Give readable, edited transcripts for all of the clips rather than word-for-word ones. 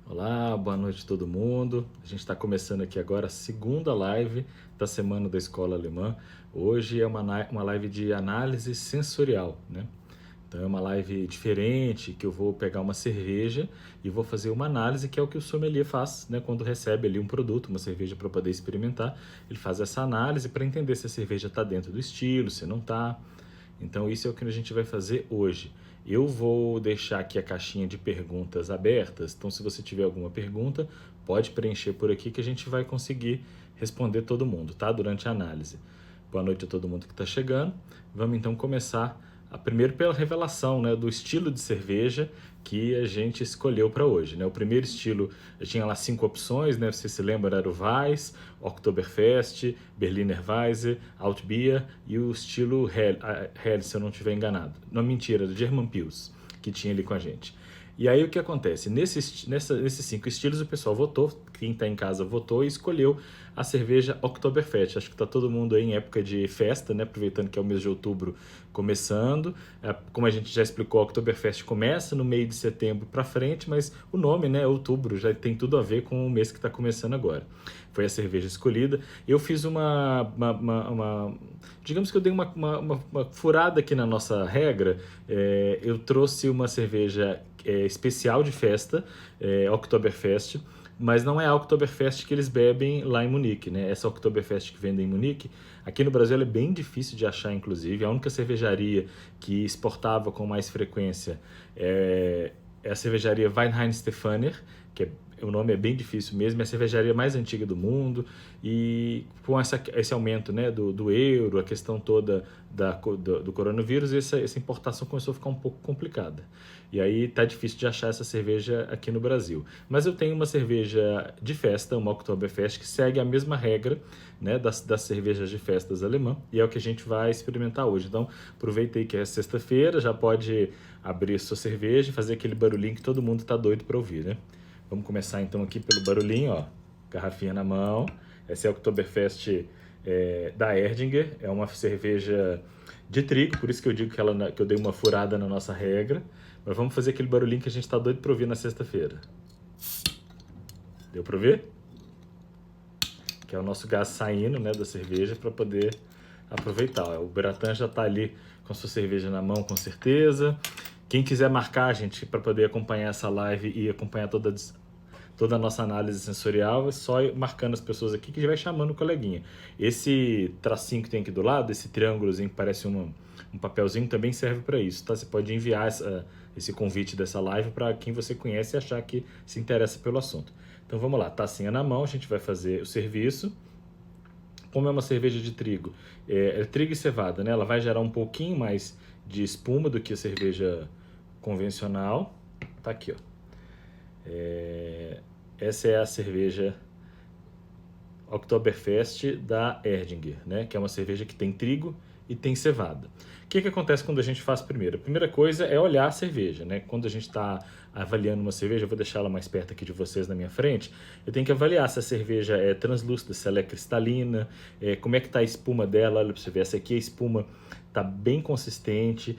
Olá, boa noite a todo mundo. A gente está começando aqui agora a segunda live da Semana da Escola Alemã. Hoje é uma live de análise sensorial, né? Então é uma live diferente, que eu vou pegar uma cerveja e vou fazer uma análise, que é o que o sommelier faz, né? Quando recebe ali um produto, uma cerveja para poder experimentar, ele faz essa análise para entender se a cerveja está dentro do estilo, se não está. Então isso é o que a gente vai fazer hoje. Eu vou deixar aqui a caixinha de perguntas abertas, então se você tiver alguma pergunta, pode preencher por aqui que a gente vai conseguir responder todo mundo, tá? Durante a análise. Boa noite a todo mundo que está chegando. Vamos então começar primeiro pela revelação, né, do estilo de cerveja que a gente escolheu para hoje, né? O primeiro estilo tinha lá 5 opções, né? Você se lembra, era o Weiss, Oktoberfest, Berliner Weisse, Altbier e o estilo Hell, se eu não estiver enganado. Não, mentira, do German Pils, que tinha ali com a gente. E aí o que acontece? Nesses 5 estilos o pessoal votou, quem está em casa votou e escolheu a cerveja Oktoberfest. Acho que está todo mundo aí em época de festa, né? Aproveitando que é o mês de outubro começando. Como a gente já explicou, a Oktoberfest começa no meio de setembro para frente, mas o nome, né, outubro, já tem tudo a ver com o mês que está começando agora. Foi a cerveja escolhida. Eu fiz digamos que eu dei uma furada aqui na nossa regra. Eu trouxe uma cerveja especial de festa, Oktoberfest, mas não é a Oktoberfest que eles bebem lá em Munique, né? Essa Oktoberfest que vendem em Munique, aqui no Brasil ela é bem difícil de achar, inclusive. A única cervejaria que exportava com mais frequência é a cervejaria Weinheim-Stefaner, que o nome é bem difícil mesmo, é a cervejaria mais antiga do mundo, e com esse aumento, né, do euro, a questão toda do coronavírus, essa importação começou a ficar um pouco complicada. E aí tá difícil de achar essa cerveja aqui no Brasil. Mas eu tenho uma cerveja de festa, uma Oktoberfest, que segue a mesma regra, né, das cervejas de festas alemã, e é o que a gente vai experimentar hoje. Então, aproveita aí que é sexta-feira, já pode abrir sua cerveja e fazer aquele barulhinho que todo mundo tá doido para ouvir, né? Vamos começar então aqui pelo barulhinho, ó. Garrafinha na mão. Essa é a Oktoberfest da Erdinger. É uma cerveja de trigo, por isso que eu digo que eu dei uma furada na nossa regra. Mas vamos fazer aquele barulhinho que a gente tá doido para ouvir na sexta-feira. Deu para ouvir? Que é o nosso gás saindo, né, da cerveja para poder aproveitar. O Beratan já está ali com sua cerveja na mão, com certeza. Quem quiser marcar, gente, para poder acompanhar essa live e acompanhar toda a nossa análise sensorial, é só ir marcando as pessoas aqui que já vai chamando o coleguinha. Esse tracinho que tem aqui do lado, esse triângulozinho que parece um papelzinho, também serve para isso, tá? Você pode enviar esse convite dessa live para quem você conhece e achar que se interessa pelo assunto. Então vamos lá, tacinha na mão, a gente vai fazer o serviço. Como é uma cerveja de trigo, é trigo e cevada, né? Ela vai gerar um pouquinho mais de espuma do que a cerveja convencional. Tá aqui, ó. Essa é a cerveja Oktoberfest da Erdinger, né? Que é uma cerveja que tem trigo e tem cevada. O que acontece quando a gente faz primeiro? A primeira coisa é olhar a cerveja, né? Quando a gente está avaliando uma cerveja, eu vou deixar ela mais perto aqui de vocês na minha frente, eu tenho que avaliar se a cerveja é translúcida, se ela é cristalina, como é que está a espuma dela. Olha para você ver, essa aqui a espuma está bem consistente,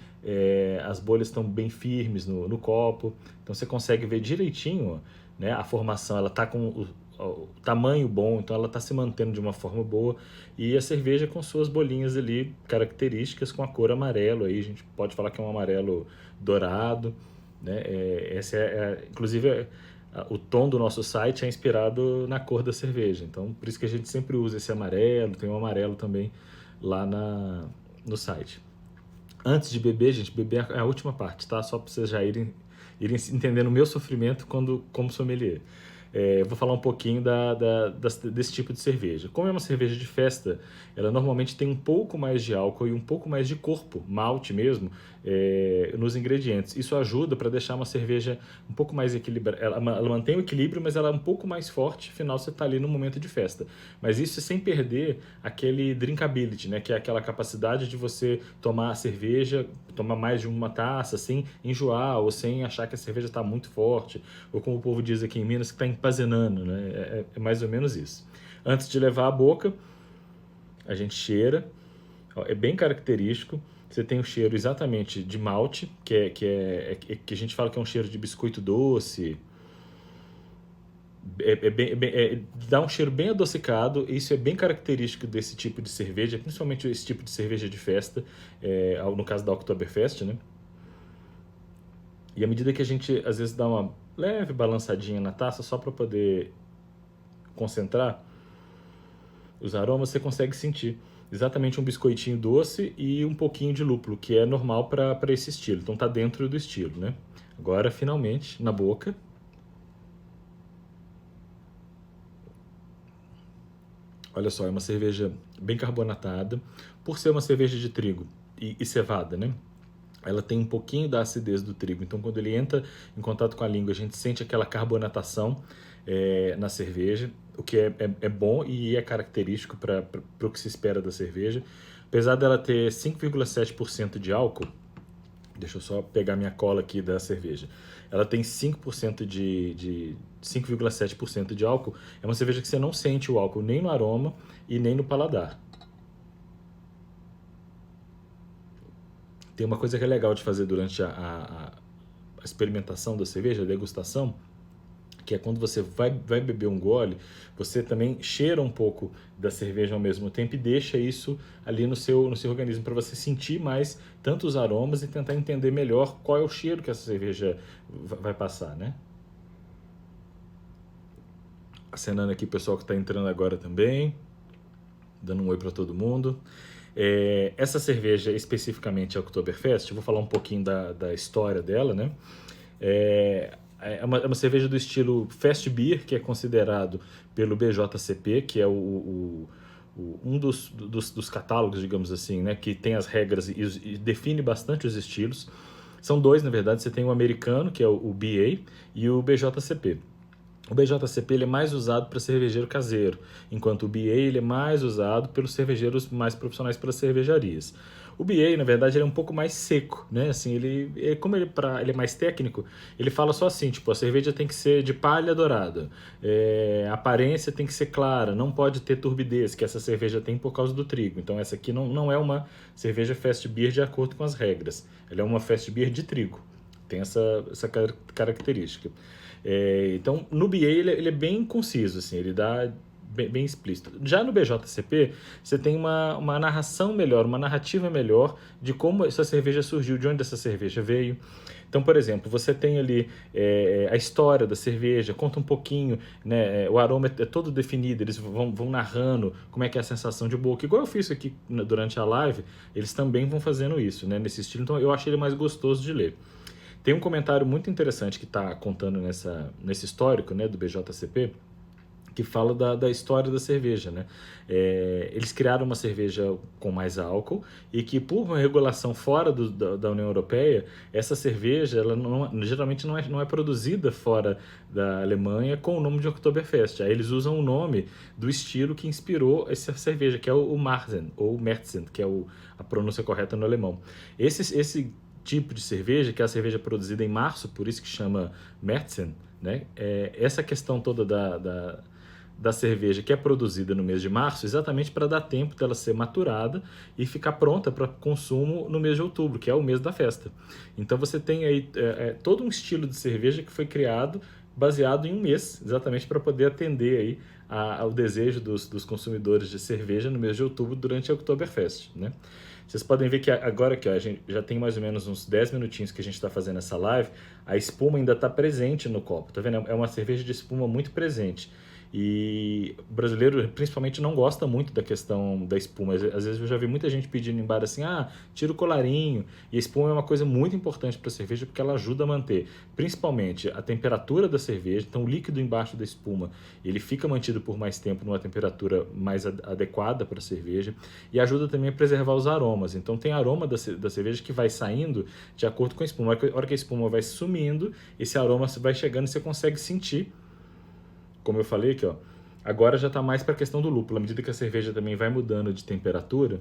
as bolhas estão bem firmes no copo, então você consegue ver direitinho, né? A formação, ela está com o tamanho bom, então ela está se mantendo de uma forma boa, e a cerveja com suas bolinhas ali características com a cor amarelo, aí a gente pode falar que é um amarelo dourado, né? Inclusive o tom do nosso site é inspirado na cor da cerveja, então por isso que a gente sempre usa esse amarelo, tem um amarelo também lá no site. Antes de beber, gente, beber é a última parte, tá? Só para vocês já irem entendendo o meu sofrimento como sommelier. Vou falar um pouquinho desse tipo de cerveja. Como é uma cerveja de festa, ela normalmente tem um pouco mais de álcool e um pouco mais de corpo, malte mesmo, nos ingredientes. Isso ajuda para deixar uma cerveja um pouco mais equilibrada. Ela mantém o equilíbrio, mas ela é um pouco mais forte, afinal você está ali no momento de festa. Mas isso sem perder aquele drinkability, né? Que é aquela capacidade de você tomar a cerveja, tomar mais de uma taça, sem enjoar, ou sem achar que a cerveja está muito forte, ou como o povo diz aqui em Minas, que está empazenando, né? É mais ou menos isso. Antes de levar à boca, a gente cheira, ó, é bem característico. Você tem o cheiro exatamente de malte, que a gente fala que é um cheiro de biscoito doce, Dá um cheiro bem adocicado, e isso é bem característico desse tipo de cerveja, principalmente esse tipo de cerveja de festa, no caso da Oktoberfest, né? E à medida que a gente, às vezes, dá uma leve balançadinha na taça, só para poder concentrar os aromas, você consegue sentir exatamente um biscoitinho doce e um pouquinho de lúpulo, que é normal para esse estilo. Então tá dentro do estilo, né? Agora, finalmente, na boca. Olha só, é uma cerveja bem carbonatada, por ser uma cerveja de trigo e cevada, né? Ela tem um pouquinho da acidez do trigo, então quando ele entra em contato com a língua, a gente sente aquela carbonatação na cerveja, o que é bom e é característico para o que se espera da cerveja. Apesar dela ter 5,7% de álcool, deixa eu só pegar minha cola aqui da cerveja. Ela tem 5% de 5,7% de álcool. É uma cerveja que você não sente o álcool nem no aroma e nem no paladar. Tem uma coisa que é legal de fazer durante a experimentação da cerveja, a degustação, que é quando você vai beber um gole, você também cheira um pouco da cerveja ao mesmo tempo e deixa isso ali no seu organismo para você sentir mais tanto os aromas e tentar entender melhor qual é o cheiro que essa cerveja vai passar, né? Acenando aqui o pessoal que está entrando agora também, dando um oi para todo mundo. Essa cerveja, especificamente a Oktoberfest, eu vou falar um pouquinho da história dela, né? É uma cerveja do estilo Fest Beer, que é considerado pelo BJCP, que é um dos catálogos, digamos assim, né, que tem as regras e define bastante os estilos. São dois, na verdade. Você tem o americano, que é o BA, e o BJCP. O BJCP ele é mais usado para cervejeiro caseiro, enquanto o BA ele é mais usado pelos cervejeiros mais profissionais, pelas cervejarias. O BA, na verdade, ele é um pouco mais seco, né? Assim, como ele é mais técnico, ele fala só assim, tipo, a cerveja tem que ser de palha dourada, a aparência tem que ser clara, não pode ter turbidez, que essa cerveja tem por causa do trigo. Então essa aqui não é uma cerveja fast beer de acordo com as regras, ela é uma fast beer de trigo, tem essa característica. Então, no BA ele é bem conciso, assim, ele dá bem explícito. Já no BJCP, você tem uma narração melhor, uma narrativa melhor de como essa cerveja surgiu, de onde essa cerveja veio. Então, por exemplo, você tem ali a história da cerveja, conta um pouquinho, né, o aroma é todo definido, eles vão narrando como é que é a sensação de boca. Igual eu fiz aqui durante a live, eles também vão fazendo isso, né, nesse estilo. Então, eu achei ele mais gostoso de ler. Tem um comentário muito interessante que está contando nesse histórico, né, do BJCP, que fala da história da cerveja, né? Eles criaram uma cerveja com mais álcool e que, por uma regulação fora da União Europeia, essa cerveja ela geralmente não é produzida fora da Alemanha com o nome de Oktoberfest. Aí eles usam o nome do estilo que inspirou essa cerveja, que é o Marzen, ou Märzen, que é a pronúncia correta no alemão. Esse tipo de cerveja, que é a cerveja produzida em março, por isso que chama Märzen, né? Essa questão toda da cerveja que é produzida no mês de março, exatamente para dar tempo dela ser maturada e ficar pronta para consumo no mês de outubro, que é o mês da festa. Então você tem aí todo um estilo de cerveja que foi criado baseado em um mês, exatamente para poder atender aí ao desejo dos consumidores de cerveja no mês de outubro durante a Oktoberfest, né? Vocês podem ver que agora que a gente já tem mais ou menos uns 10 minutinhos que a gente está fazendo essa live, a espuma ainda está presente no copo, tá vendo? É uma cerveja de espuma muito presente. E o brasileiro, principalmente, não gosta muito da questão da espuma. Às vezes eu já vi muita gente pedindo em bar assim, tira o colarinho. E a espuma é uma coisa muito importante para a cerveja porque ela ajuda a manter, principalmente, a temperatura da cerveja. Então, o líquido embaixo da espuma, ele fica mantido por mais tempo numa temperatura mais adequada para a cerveja. E ajuda também a preservar os aromas. Então, tem aroma da cerveja que vai saindo de acordo com a espuma. A hora que a espuma vai sumindo, esse aroma vai chegando e você consegue sentir. Como eu falei aqui, ó, agora já está mais para a questão do lúpulo. À medida que a cerveja também vai mudando de temperatura,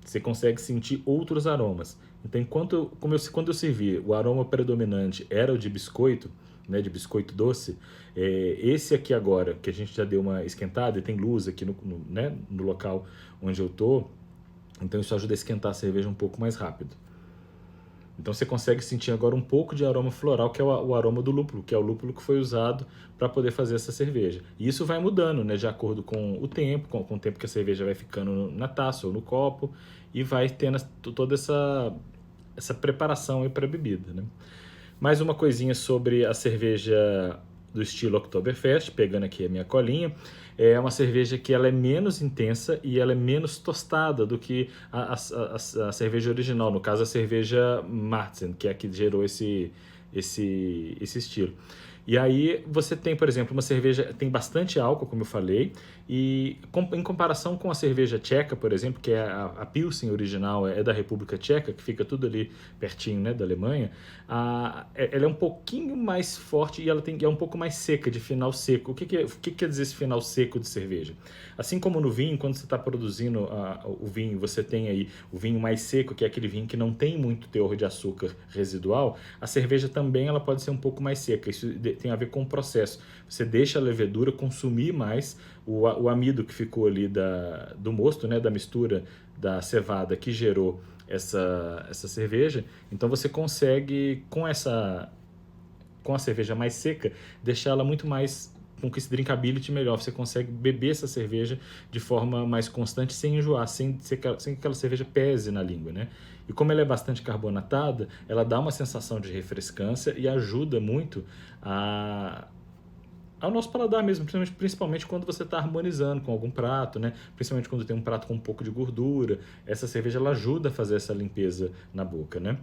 você consegue sentir outros aromas. Então, quando eu servi, o aroma predominante era o de biscoito, né, de biscoito doce. Esse aqui agora, que a gente já deu uma esquentada e tem luz aqui né, no local onde eu tô, então isso ajuda a esquentar a cerveja um pouco mais rápido. Então você consegue sentir agora um pouco de aroma floral, que é o aroma do lúpulo, que é o lúpulo que foi usado para poder fazer essa cerveja. E isso vai mudando, né, de acordo com o tempo, com o tempo que a cerveja vai ficando na taça ou no copo, e vai tendo toda essa preparação para a bebida, né? Mais uma coisinha sobre a cerveja do estilo Oktoberfest, pegando aqui a minha colinha. É uma cerveja que ela é menos intensa e ela é menos tostada do que a cerveja original, no caso a cerveja Marzen, que é a que gerou esse estilo. E aí você tem, por exemplo, uma cerveja tem bastante álcool, como eu falei, e em comparação com a cerveja tcheca, por exemplo, que é a Pilsen original, é da República Tcheca, que fica tudo ali pertinho, né, da Alemanha, ela é um pouquinho mais forte e ela é um pouco mais seca, de final seco. O que quer dizer esse final seco de cerveja? Assim como no vinho, quando você está produzindo o vinho, você tem aí o vinho mais seco, que é aquele vinho que não tem muito teor de açúcar residual, a cerveja também ela pode ser um pouco mais seca. Isso tem a ver com o processo. Você deixa a levedura consumir mais o amido que ficou ali do mosto, né, da mistura da cevada que gerou essa cerveja. Então você consegue, com a cerveja mais seca, deixar ela muito mais com esse drinkability melhor. Você consegue beber essa cerveja de forma mais constante, sem enjoar, sem que aquela cerveja pese na língua, né? E como ela é bastante carbonatada, ela dá uma sensação de refrescância e ajuda muito ao nosso paladar mesmo, principalmente quando você está harmonizando com algum prato, né? Principalmente quando tem um prato com um pouco de gordura. Essa cerveja ela ajuda a fazer essa limpeza na boca, né?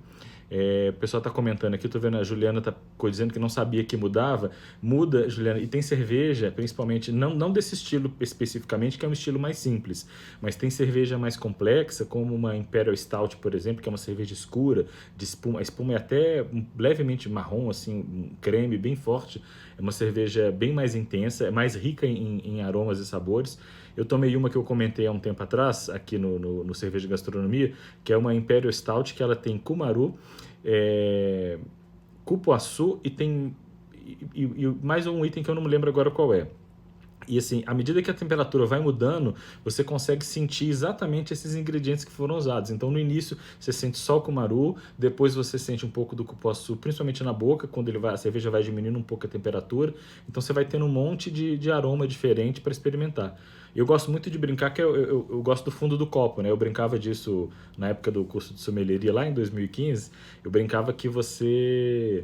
O pessoal está comentando aqui, tô vendo a Juliana tá dizendo que não sabia que mudava. Muda, Juliana, e tem cerveja, principalmente, não desse estilo especificamente, que é um estilo mais simples, mas tem cerveja mais complexa, como uma Imperial Stout, por exemplo, que é uma cerveja escura, de espuma. A espuma é até levemente marrom, assim, um creme bem forte. É uma cerveja bem mais intensa, é mais rica em aromas e sabores. Eu tomei uma que eu comentei há um tempo atrás, aqui no Cerveja Gastronomia, que é uma Imperial Stout, que ela tem cumaru, cupuaçu e tem e mais um item que eu não me lembro agora qual é. E assim, à medida que a temperatura vai mudando, você consegue sentir exatamente esses ingredientes que foram usados. Então, no início, você sente só o cumaru, depois você sente um pouco do cupuaçu, principalmente na boca, quando a cerveja vai diminuindo um pouco a temperatura. Então, você vai tendo um monte de aroma diferente para experimentar. Eu gosto muito de brincar, que eu gosto do fundo do copo, né? Eu brincava disso na época do curso de sommelieria, lá em 2015. Eu brincava que você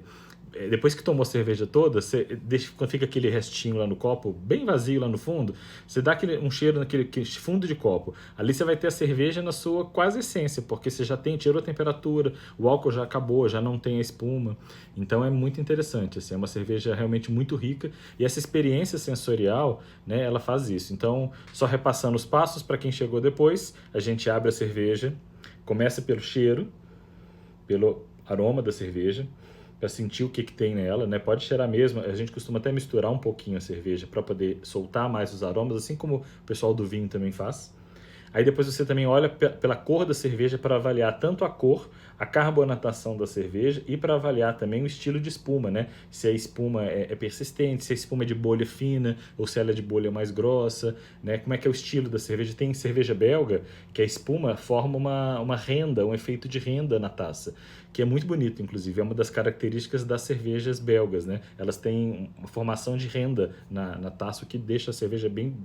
depois que tomou a cerveja toda, você deixa, quando fica aquele restinho lá no copo, bem vazio lá no fundo, você dá um cheiro naquele fundo de copo. Ali você vai ter a cerveja na sua quase essência, porque você já tirou a temperatura, o álcool já acabou, já não tem a espuma. Então é muito interessante, assim, é uma cerveja realmente muito rica e essa experiência sensorial, né, ela faz isso. Então, só repassando os passos para quem chegou depois, a gente abre a cerveja, começa pelo cheiro, pelo aroma da cerveja, para sentir o que tem nela, né? Pode cheirar mesmo. A gente costuma até misturar um pouquinho a cerveja para poder soltar mais os aromas, assim como o pessoal do vinho também faz. Aí depois você também olha pela cor da cerveja para avaliar tanto a cor, a carbonatação da cerveja e para avaliar também o estilo de espuma, né? Se a espuma é persistente, se a espuma é de bolha fina ou se ela é de bolha mais grossa, né? Como é que é o estilo da cerveja? Tem cerveja belga que a espuma forma uma renda, um efeito de renda na taça, que é muito bonito, inclusive. É uma das características das cervejas belgas, né? Elas têm uma formação de renda na taça, o que deixa a cerveja bem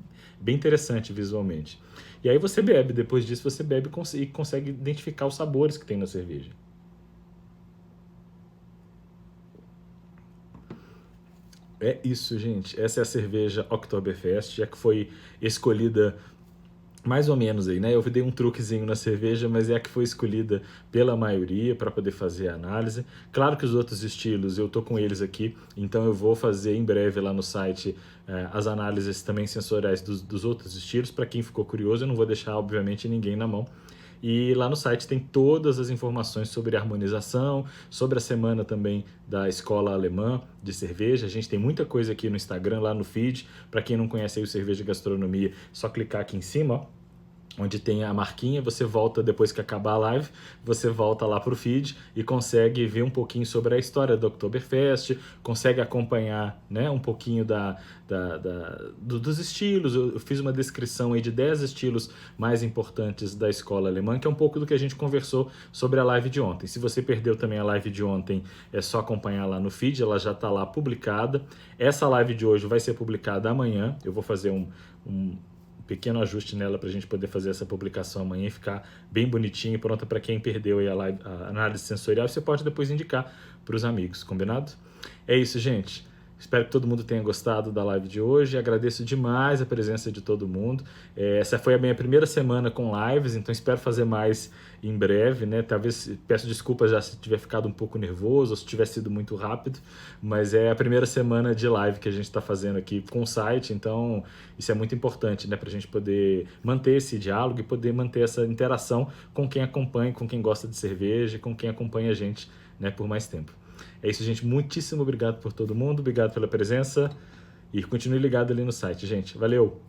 interessante visualmente. E aí você bebe, depois disso você bebe e consegue identificar os sabores que tem na cerveja. É isso, gente. Essa é a cerveja Oktoberfest, já que foi escolhida mais ou menos aí, né? Eu dei um truquezinho na cerveja, mas é a que foi escolhida pela maioria para poder fazer a análise. Claro que os outros estilos, eu tô com eles aqui, então eu vou fazer em breve lá no site as análises também sensoriais dos outros estilos. Para quem ficou curioso, eu não vou deixar, obviamente, ninguém na mão. E lá no site tem todas as informações sobre harmonização, sobre a semana também da Escola Alemã de Cerveja. A gente tem muita coisa aqui no Instagram, lá no feed. Para quem não conhece aí o Cerveja Gastronomia, é só clicar aqui em cima, ó. onde tem a marquinha, você volta depois que acabar a live, você volta lá para o feed e consegue ver um pouquinho sobre a história do Oktoberfest, consegue acompanhar, né, um pouquinho dos estilos. Eu fiz uma descrição aí de 10 estilos mais importantes da escola alemã, que é um pouco do que a gente conversou sobre a live de ontem. Se você perdeu também a live de ontem, é só acompanhar lá no feed, ela já está lá publicada. Essa live de hoje vai ser publicada amanhã, eu vou fazer um pequeno ajuste nela para a gente poder fazer essa publicação amanhã e ficar bem bonitinho e pronta para quem perdeu aí a análise sensorial. Você pode depois indicar para os amigos, combinado? É isso, gente. Espero que todo mundo tenha gostado da live de hoje. Agradeço demais a presença de todo mundo. Essa foi a minha primeira semana com lives, então espero fazer mais em breve, né? Talvez peço desculpas já se tiver ficado um pouco nervoso ou se tiver sido muito rápido, mas é a primeira semana de live que a gente está fazendo aqui com o site, então isso é muito importante, né? Para a gente poder manter esse diálogo e poder manter essa interação com quem acompanha, com quem gosta de cerveja, com quem acompanha a gente, né, por mais tempo. É isso, gente. Muitíssimo obrigado por todo mundo. Obrigado pela presença. E continue ligado ali no site, gente. Valeu!